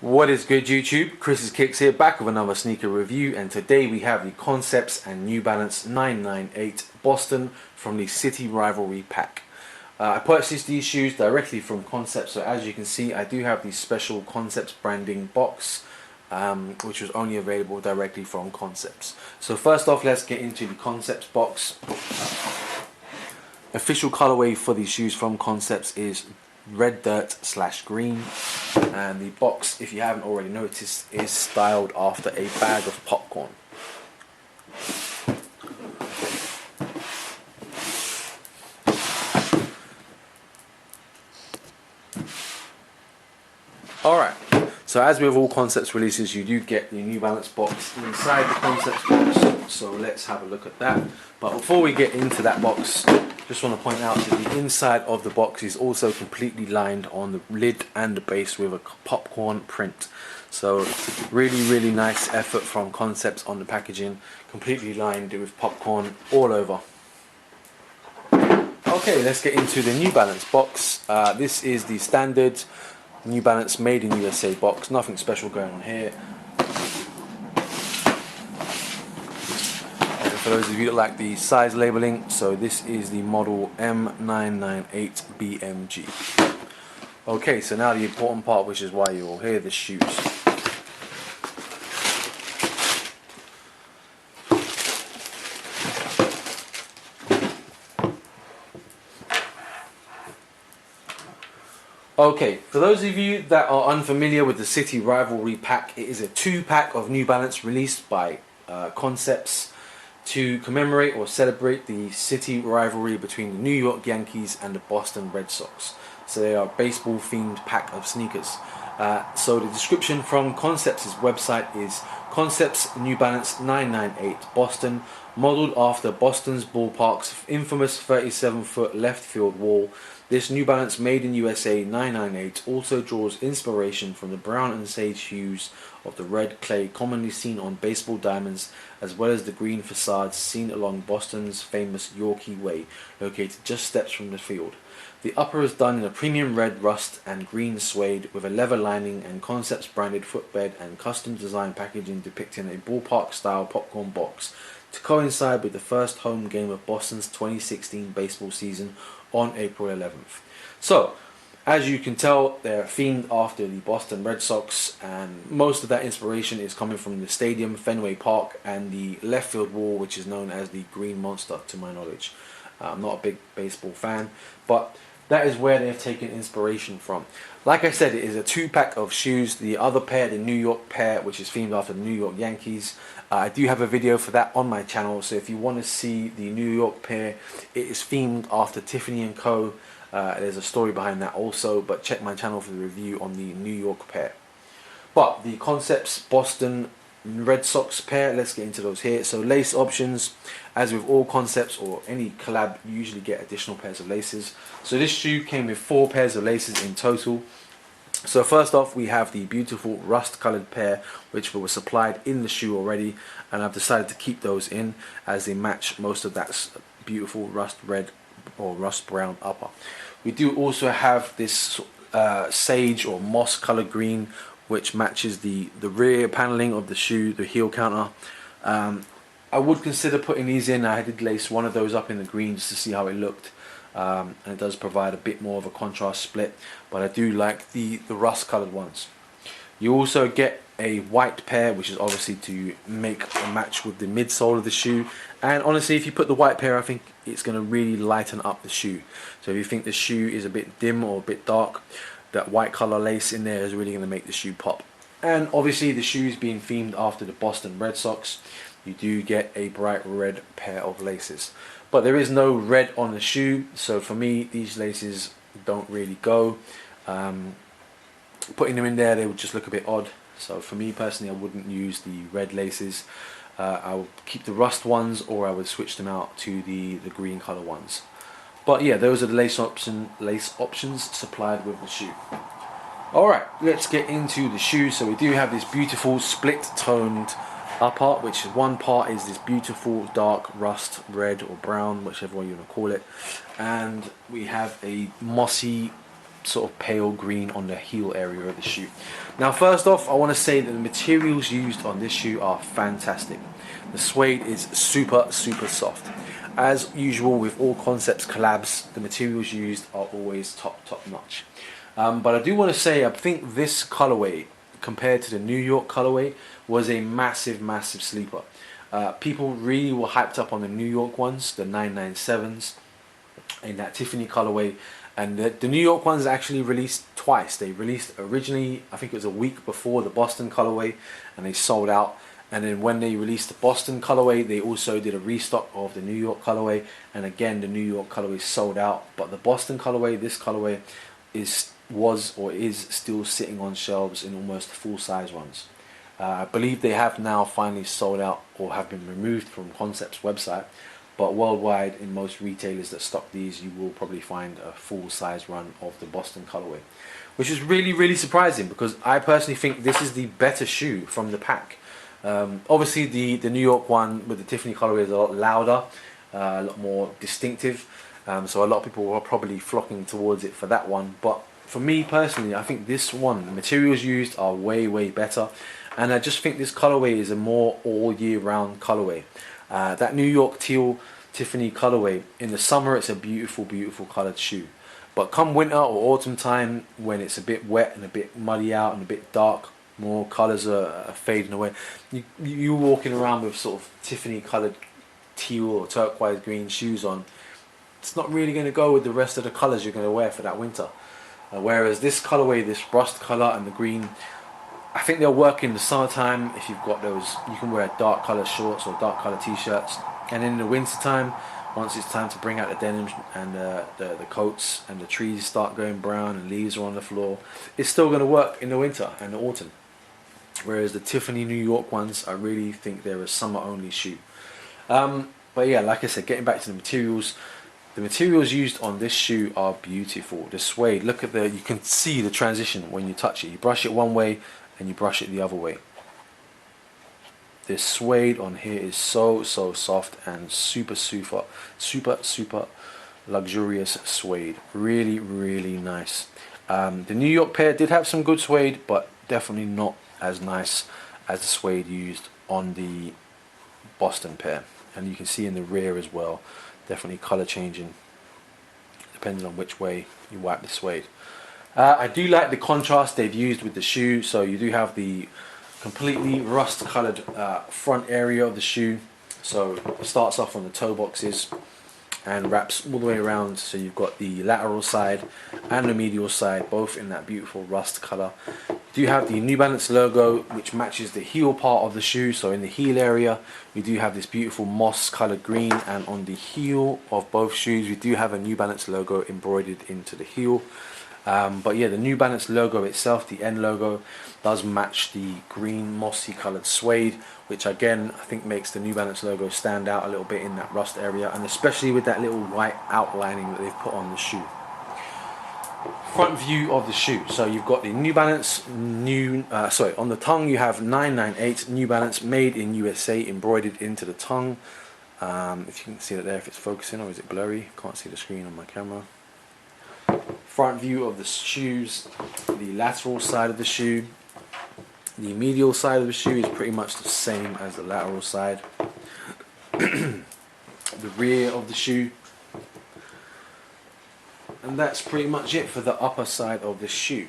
What is good, YouTube? Chris's Kicks here, back with another sneaker review, and today we have the Concepts and New Balance 998 Boston from the City Rivalry pack. I purchased these shoes directly from Concepts, so as you can see I do have the special Concepts branding box, which was only available directly from Concepts. So first off, let's get into the Concepts box. Official colorway for these shoes from Concepts is red dirt / green, and the box, if you haven't already noticed, is styled after a bag of popcorn. Alright, so as with all Concepts releases, you do get the New Balance box inside the Concepts box, so let's have a look at that. But before we get into that box, just want to point out that the inside of the box is also completely lined on the lid and the base with a popcorn print. So really nice effort from Concepts on the packaging, completely lined with popcorn all over. Okay, let's get into the New Balance box. This is the standard New Balance made in USA box, nothing special going on here. For those of you that like the size labeling, so this is the model M998BMG. Okay, so now the important part, which is why you're all here, the shoes. Okay, for those of you that are unfamiliar with the City Rivalry pack, it is a 2-pack of New Balance released by Concepts to commemorate or celebrate the city rivalry between the New York Yankees and the Boston Red Sox. So they are a baseball themed pack of sneakers. So the description from Concepts' website is: Concepts New Balance 998 Boston, modeled after Boston's ballpark's infamous 37-foot left field wall. This New Balance made in USA 998 also draws inspiration from the brown and sage hues of the red clay commonly seen on baseball diamonds, as well as the green facades seen along Boston's famous Yorkie Way, located just steps from the field. The upper is done in a premium red rust and green suede with a leather lining and Concepts branded footbed and custom design packaging depicting a ballpark style popcorn box to coincide with the first home game of Boston's 2016 baseball season on April 11th. So, as you can tell, they're themed after the Boston Red Sox, and most of that inspiration is coming from the stadium, Fenway Park, and the left field wall, which is known as the Green Monster, to my knowledge. I'm not a big baseball fan, but that is where they've taken inspiration from. Like I said, it is a 2-pack of shoes. The other pair, the New York pair, which is themed after the New York Yankees, I do have a video for that on my channel, so if you want to see the New York pair, it is themed after Tiffany & Co. There's a story behind that also, but check my channel for the review on the New York pair. But the Concepts Boston Red Sox pair, let's get into those here. So lace options, as with all Concepts or any collab, you usually get additional pairs of laces. So this shoe came with 4 pairs of laces in total. So first off, we have the beautiful rust colored pair, which were supplied in the shoe already, and I've decided to keep those in as they match most of that beautiful rust red or rust brown upper. We do also have this sage or moss colored green, which matches the rear paneling of the shoe, the heel counter. I would consider putting these in. I did lace one of those up in the green just to see how it looked. And it does provide a bit more of a contrast split, but I do like the rust colored ones. You also get a white pair, which is obviously to make a match with the midsole of the shoe, and honestly, if you put the white pair, I think it's going to really lighten up the shoe. So if you think the shoe is a bit dim or a bit dark, that white color lace in there is really going to make the shoe pop. And obviously, the shoes being themed after the Boston Red Sox, you do get a bright red pair of laces. But there is no red on the shoe, so for me, these laces don't really go. Putting them in there, they would just look a bit odd. So for me personally, I wouldn't use the red laces. I would keep the rust ones, or I would switch them out to the green color ones. But yeah, those are the lace options supplied with the shoe. Alright, let's get into the shoe. So we do have this beautiful split toned upper, which one part is this beautiful dark rust red or brown, whichever one you want to call it, and we have a mossy sort of pale green on the heel area of the shoe. Now first off, I want to say that the materials used on this shoe are fantastic. The suede is super soft. As usual with all Concepts collabs, the materials used are always top notch. But I do want to say, I think this colorway compared to the New York colorway was a massive sleeper. People really were hyped up on the New York ones, the 997s in that Tiffany colorway, and the New York ones actually released twice. They released originally, I think it was a week before the Boston colorway, and they sold out. And then when they released the Boston colorway, they also did a restock of the New York colorway, and again the New York colorway sold out. But the Boston colorway, this colorway, was still sitting on shelves in almost full size runs. I believe they have now finally sold out or have been removed from Concepts website, but worldwide in most retailers that stock these, you will probably find a full size run of the Boston colorway, which is really surprising because I personally think this is the better shoe from the pack. Obviously the New York one with the Tiffany colorway is a lot louder, a lot more distinctive, so a lot of people were probably flocking towards it for that one. But for me personally, I think this one, the materials used are way better, and I just think this colorway is a more all year round colorway. That New York teal Tiffany colorway, in the summer it's a beautiful colored shoe, but come winter or autumn time, when it's a bit wet and a bit muddy out and a bit dark, more colors are fading away, you walking around with sort of Tiffany colored teal or turquoise green shoes on, it's not really going to go with the rest of the colors you're going to wear for that winter. Whereas this colorway, this rust color and the green, I think they'll work in the summertime. If you've got those, you can wear dark color shorts or dark color t-shirts, and in the winter time, once it's time to bring out the denim and the coats and the trees start going brown and leaves are on the floor, it's still going to work in the winter and the autumn. Whereas the Tiffany New York ones, I really think they're a summer only shoe. But yeah, like I said, getting back to the materials used on this shoe are beautiful. The suede, look at you can see the transition when you touch it. You brush it one way and you brush it the other way. This suede on here is so soft and super luxurious suede. Really nice. The New York pair did have some good suede, but definitely not as nice as the suede used on the Boston pair. And you can see in the rear as well, definitely color changing depending on which way you wipe the suede. I do like the contrast they've used with the shoe. So you do have the completely rust colored front area of the shoe. So it starts off on the toe boxes and wraps all the way around, so you've got the lateral side and the medial side both in that beautiful rust color. You do have the New Balance logo, which matches the heel part of the shoe. So in the heel area we do have this beautiful moss colored green, and on the heel of both shoes we do have a New Balance logo embroidered into the heel. But yeah, the New Balance logo itself, the N logo, does match the green mossy coloured suede, which again I think makes the New Balance logo stand out a little bit in that rust area, and especially with that little white outlining that they've put on the shoe. Front view of the shoe. So you've got the New Balance on the tongue you have 998 New Balance made in USA embroidered into the tongue. If you can see it there, if it's focusing, or is it blurry? Can't see the screen on my camera. Front view of the shoes, the lateral side of the shoe. The medial side of the shoe is pretty much the same as the lateral side. The rear of the shoe. And that's pretty much it for the upper side of the shoe.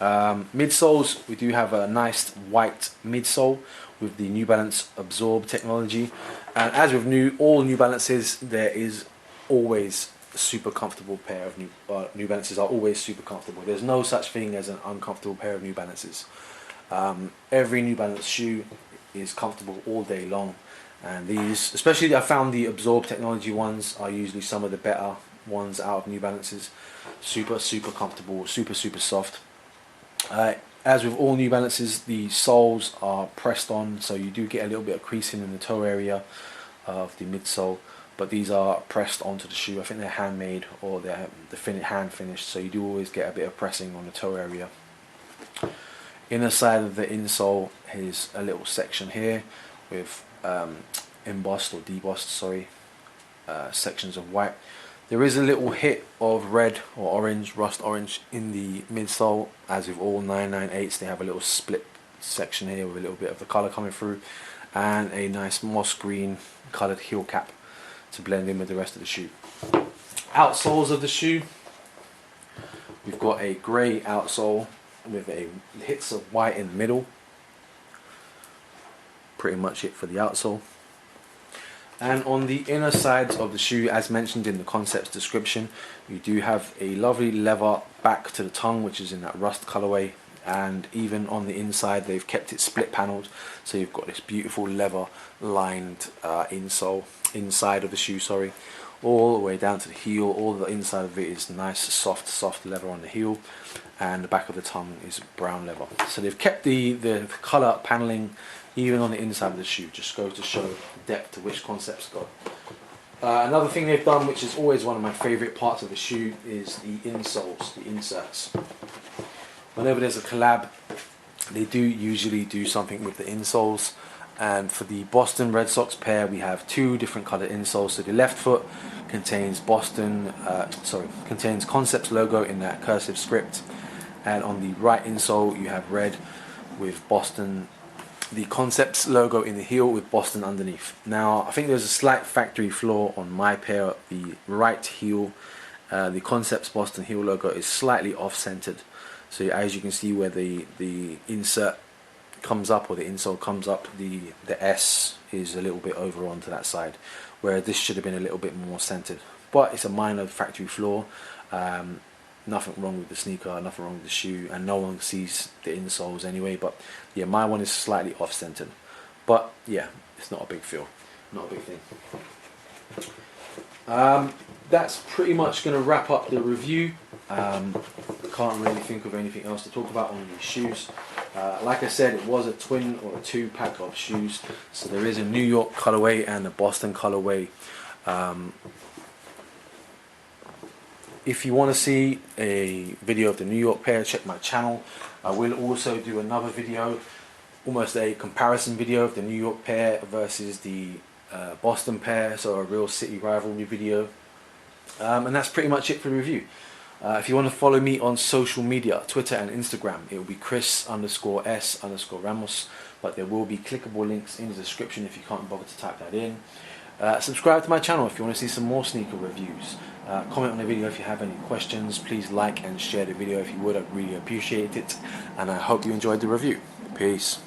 Midsoles, we do have a nice white midsole with the New Balance Absorb technology. And as with all New Balances, there is always a super comfortable pair of New Balances are always super comfortable. There's no such thing as an uncomfortable pair of New Balances. Every New Balance shoe is comfortable all day long, and these, especially I found the Absorb technology ones, are usually some of the better ones out of New Balances. Super comfortable, super soft. As with all New Balances, the soles are pressed on, so you do get a little bit of creasing in the toe area of the midsole, but these are pressed onto the shoe. I think they're handmade, or they're hand finished, so you do always get a bit of pressing on the toe area. Inner side of the insole is a little section here with embossed or debossed, sections of white. There is a little hit of red or orange, rust orange in the midsole. As with all 998s, they have a little split section here with a little bit of the colour coming through, and a nice moss green coloured heel cap to blend in with the rest of the shoe. Outsoles of the shoe, we've got a grey outsole with a hits of white in the middle. Pretty much it for the outsole. And on the inner sides of the shoe, as mentioned in the concept's description, you do have a lovely leather back to the tongue, which is in that rust colorway, and even on the inside they've kept it split paneled, so you've got this beautiful leather lined insole inside of the shoe, sorry, all the way down to the heel. All the inside of it is nice soft leather on the heel, and the back of the tongue is brown leather. So they've kept the color paneling even on the inside of the shoe. Just goes to show the depth to which concept's got. Another thing they've done, which is always one of my favorite parts of the shoe, is the insoles, the inserts. Whenever there's a collab, they do usually do something with the insoles, and for the Boston Red Sox pair we have two different colored insoles. So the left foot contains contains Concepts logo in that cursive script, and on the right insole you have red with Boston, the Concepts logo in the heel with Boston underneath. Now I think there's a slight factory flaw on my pair. The right heel, the Concepts Boston heel logo is slightly off-centered. So as you can see where the insert comes up, or the insole comes up, the S is a little bit over onto that side, where this should have been a little bit more centered. But it's a minor factory flaw. Nothing wrong with the sneaker, nothing wrong with the shoe, and no one sees the insoles anyway. But yeah, my one is slightly off-centered. But yeah, it's not a big deal, not a big thing. That's pretty much going to wrap up the review. Can't really think of anything else to talk about on these shoes. Like I said, it was a twin or a two pack of shoes, so there is a New York colorway and a Boston colorway. If you want to see a video of the New York pair, check my channel. I will also do another video, almost a comparison video of the New York pair versus the Boston pair, so a real city rivalry video. And that's pretty much it for the review. If you want to follow me on social media, Twitter and Instagram, it will be Chris_S_Ramos, but there will be clickable links in the description if you can't bother to type that in. Subscribe to my channel if you want to see some more sneaker reviews. Comment on the video if you have any questions. Please like and share the video if you would. I'd really appreciate it, and I hope you enjoyed the review. Peace.